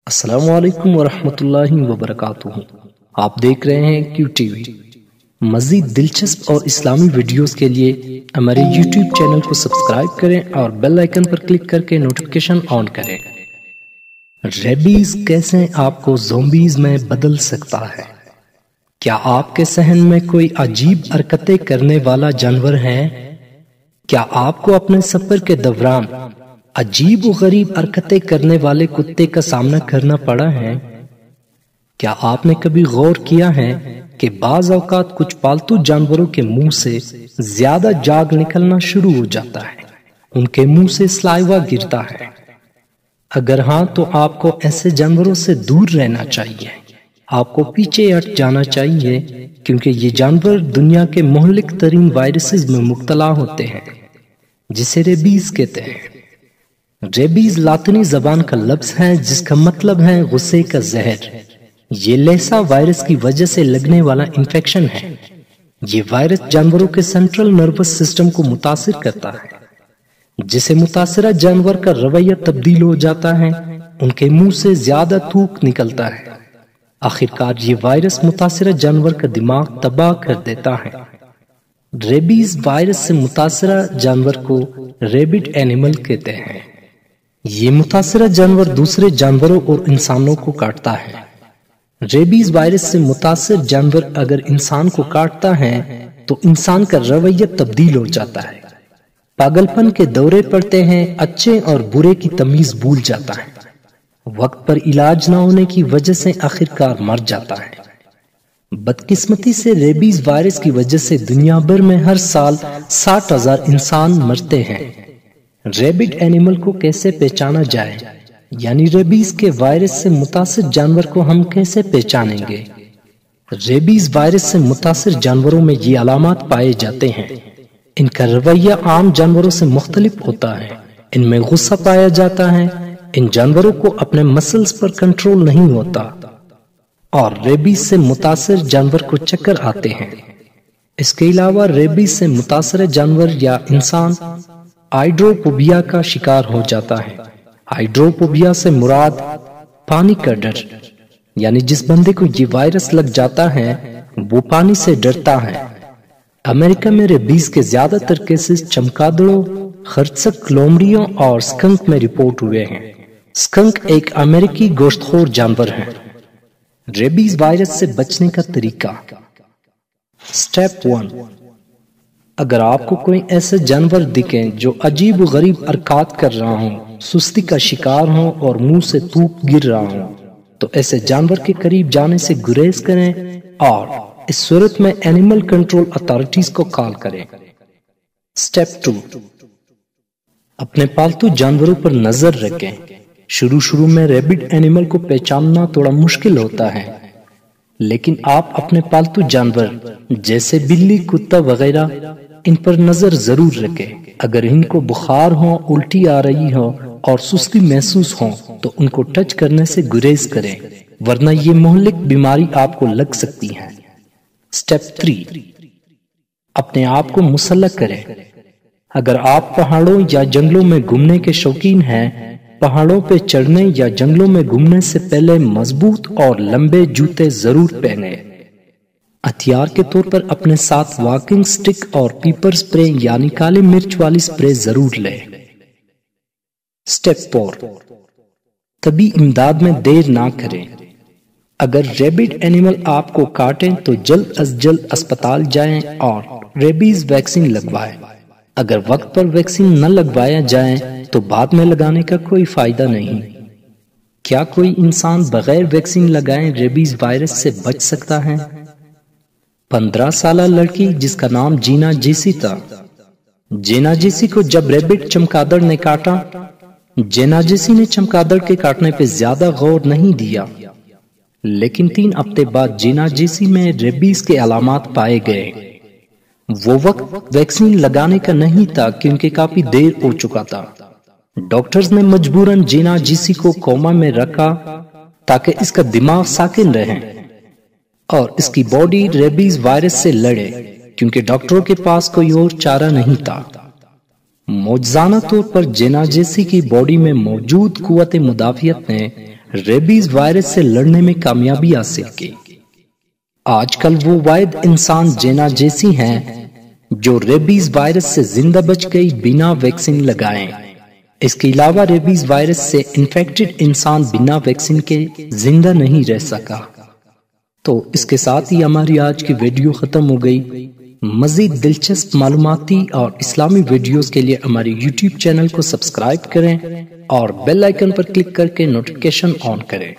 السلام علیکم ورحمۃ اللہ وبرکاتہ۔ آپ دیکھ رہے ہیں کیو ٹی وی۔ مزید دلچسپ اور اسلامی ویڈیوز کے لیے ہمارے یوٹیوب چینل کو سبسکرائب کریں اور بیل آئیکن پر کلک کر کے نوٹیفیکیشن آن کریں۔ ریبیز کیسے آپ کو زومبیز میں بدل سکتا ہے؟ کیا آپ کے صحن میں کوئی عجیب حرکتیں کرنے والا جانور ہے؟ کیا آپ کو اپنے سفر کے دوران عجیب و غریب حرکتیں کرنے والے کتے کا سامنا کرنا پڑا ہے؟ کیا آپ نے کبھی غور کیا ہے کہ بعض اوقات کچھ پالتو جانوروں کے منہ سے زیادہ جاگ نکلنا شروع ہو جاتا ہے، ان کے منہ سے سلائیوا گرتا ہے؟ اگر ہاں تو آپ کو ایسے جانوروں سے دور رہنا چاہیے، آپ کو پیچھے ہٹ جانا چاہیے، کیونکہ یہ جانور دنیا کے مہلک ترین وائرسز میں مبتلا ہوتے ہیں جسے ریبیز کہتے ہیں۔ ریبیز لاطینی زبان کا لفظ ہے جس کا مطلب ہے غصے کا زہر۔ یہ لیسا وائرس کی وجہ سے لگنے والا انفیکشن ہے۔ یہ وائرس جانوروں کے سینٹرل نروس سسٹم کو متاثر کرتا ہے، جسے متاثرہ جانور کا رویہ تبدیل ہو جاتا ہے، ان کے منہ سے زیادہ تھوک نکلتا ہے۔ آخرکار یہ وائرس متاثرہ جانور کا دماغ تباہ کر دیتا ہے۔ ریبیز وائرس سے متاثرہ جانور کو ریبڈ اینیمل کہتے ہیں۔ یہ متاثرہ جانور دوسرے جانوروں اور انسانوں کو کاٹتا ہے۔ ریبیز وائرس سے متاثر جانور اگر انسان کو کاٹتا ہے تو انسان کا رویہ تبدیل ہو جاتا ہے، پاگل پن کے دورے پڑتے ہیں، اچھے اور برے کی تمیز بھول جاتا ہے، وقت پر علاج نہ ہونے کی وجہ سے آخرکار مر جاتا ہے۔ بدقسمتی سے ریبیز وائرس کی وجہ سے دنیا بھر میں ہر سال 60,000 انسان مرتے ہیں۔ ریبڈ اینیمل کو کیسے پہچانا جائے؟ یعنی ریبیز کے وائرس سے متاثر جانور کو ہم کیسے پہچانیں گے؟ ریبیز وائرس سے متاثر جانوروں میں یہ علامات پائے جاتے ہیں۔ ان کا رویہ عام جانوروں سے مختلف ہوتا ہے، ان میں غصہ پایا جاتا ہے، ان جانوروں کو اپنے مسلز پر کنٹرول نہیں ہوتا، اور ریبیز سے متاثر جانور کو چکر آتے ہیں۔ اس کے علاوہ ریبیز سے متاثر جانور یا انسان ہائیڈروفوبیا کا شکار ہو جاتا ہے۔ ہائیڈروفوبیا سے مراد پانی کا ڈر، یعنی جس بندے کو یہ وائرس لگ جاتا ہے وہ پانی سے ڈرتا ہے۔ امریکہ میں ریبیز کے زیادہ تر کیسز چمگادڑوں، خرچک لومڑیوں اور سکنک میں رپورٹ ہوئے ہیں۔ سکنک ایک امریکی گوشت خور جانور ہے۔ ریبیز وائرس سے بچنے کا طریقہ۔ سٹیپ 1، اگر آپ کو کوئی ایسے جانور دکھیں جو عجیب و غریب حرکات کر رہا ہوں، سستی کا شکار ہوں اور منہ سے تھوک گر رہا ہوں، تو ایسے جانور کے قریب جانے سے گریز کریں اور اس صورت میں اینیمل کنٹرول اتھارٹیز کو کال کریں۔ سٹیپ 2، اپنے پالتو جانوروں پر نظر رکھیں۔ شروع میں ریبڈ اینیمل کو پہچاننا تھوڑا مشکل ہوتا ہے، لیکن آپ اپنے پالتو جانور جیسے بلی، کتا وغیرہ ان پر نظر ضرور رکھیں۔ اگر ان کو بخار ہو، الٹی آ رہی ہو اور سستی محسوس ہو تو ان کو ٹچ کرنے سے گریز کریں، ورنہ یہ مہلک بیماری آپ کو لگ سکتی ہے۔ سٹیپ 3، اپنے آپ کو مسلح کریں۔ اگر آپ پہاڑوں یا جنگلوں میں گھومنے کے شوقین ہیں، پہاڑوں پہ چڑھنے یا جنگلوں میں گھومنے سے پہلے مضبوط اور لمبے جوتے ضرور پہنیں۔ ہتھیار کے طور پر اپنے ساتھ واکنگ سٹک اور پیپر سپرے یعنی کالی مرچ والی سپرے ضرور لیں۔ سٹیپ 4، طبی امداد میں دیر نہ کریں۔ اگر ریبڈ اینیمل آپ کو کاٹیں تو جلد از جلد اسپتال جائیں اور ریبیز ویکسین لگوائیں۔ اگر وقت پر ویکسین نہ لگوایا جائے تو بعد میں لگانے کا کوئی فائدہ نہیں۔ کیا کوئی انسان بغیر ویکسین لگائے ریبیز وائرس سے بچ سکتا ہے؟ 15 سالہ لڑکی جس کا نام جینا جیسی تھا، جینا جیسی کو جب ریبڈ چمگادڑ نے کاٹا، جینا جیسی نے چمگادڑ کے کاٹنے پہ زیادہ غور نہیں دیا، لیکن 3 ہفتے بعد جینا جیسی میں ریبیز کے علامات پائے گئے۔ وہ وقت ویکسین لگانے کا نہیں تھا کیونکہ کافی دیر ہو چکا تھا۔ ڈاکٹرز نے مجبوراً جینا جیسی کو کوما میں رکھا تاکہ اس کا دماغ ساکن رہے اور اس کی باڈی ریبیز وائرس سے لڑے، کیونکہ ڈاکٹروں کے پاس کوئی اور چارہ نہیں تھا۔ معجزانہ طور پر جینا جیسی کی باڈی میں موجود قوت مدافعت نے ریبیز وائرس سے لڑنے میں کامیابی حاصل کی۔ آج کل وہ واحد انسان جینا جیسی ہیں جو ریبیز وائرس سے زندہ بچ گئی بنا ویکسین لگائیں۔ اس کے علاوہ ریبیز وائرس سے انفیکٹڈ انسان بنا ویکسین کے زندہ نہیں رہ سکا۔ تو اس کے ساتھ ہی ہماری آج کی ویڈیو ختم ہو گئی۔ مزید دلچسپ معلوماتی اور اسلامی ویڈیوز کے لیے ہماری یوٹیوب چینل کو سبسکرائب کریں اور بیل آئیکن پر کلک کر کے نوٹیفیکیشن آن کریں۔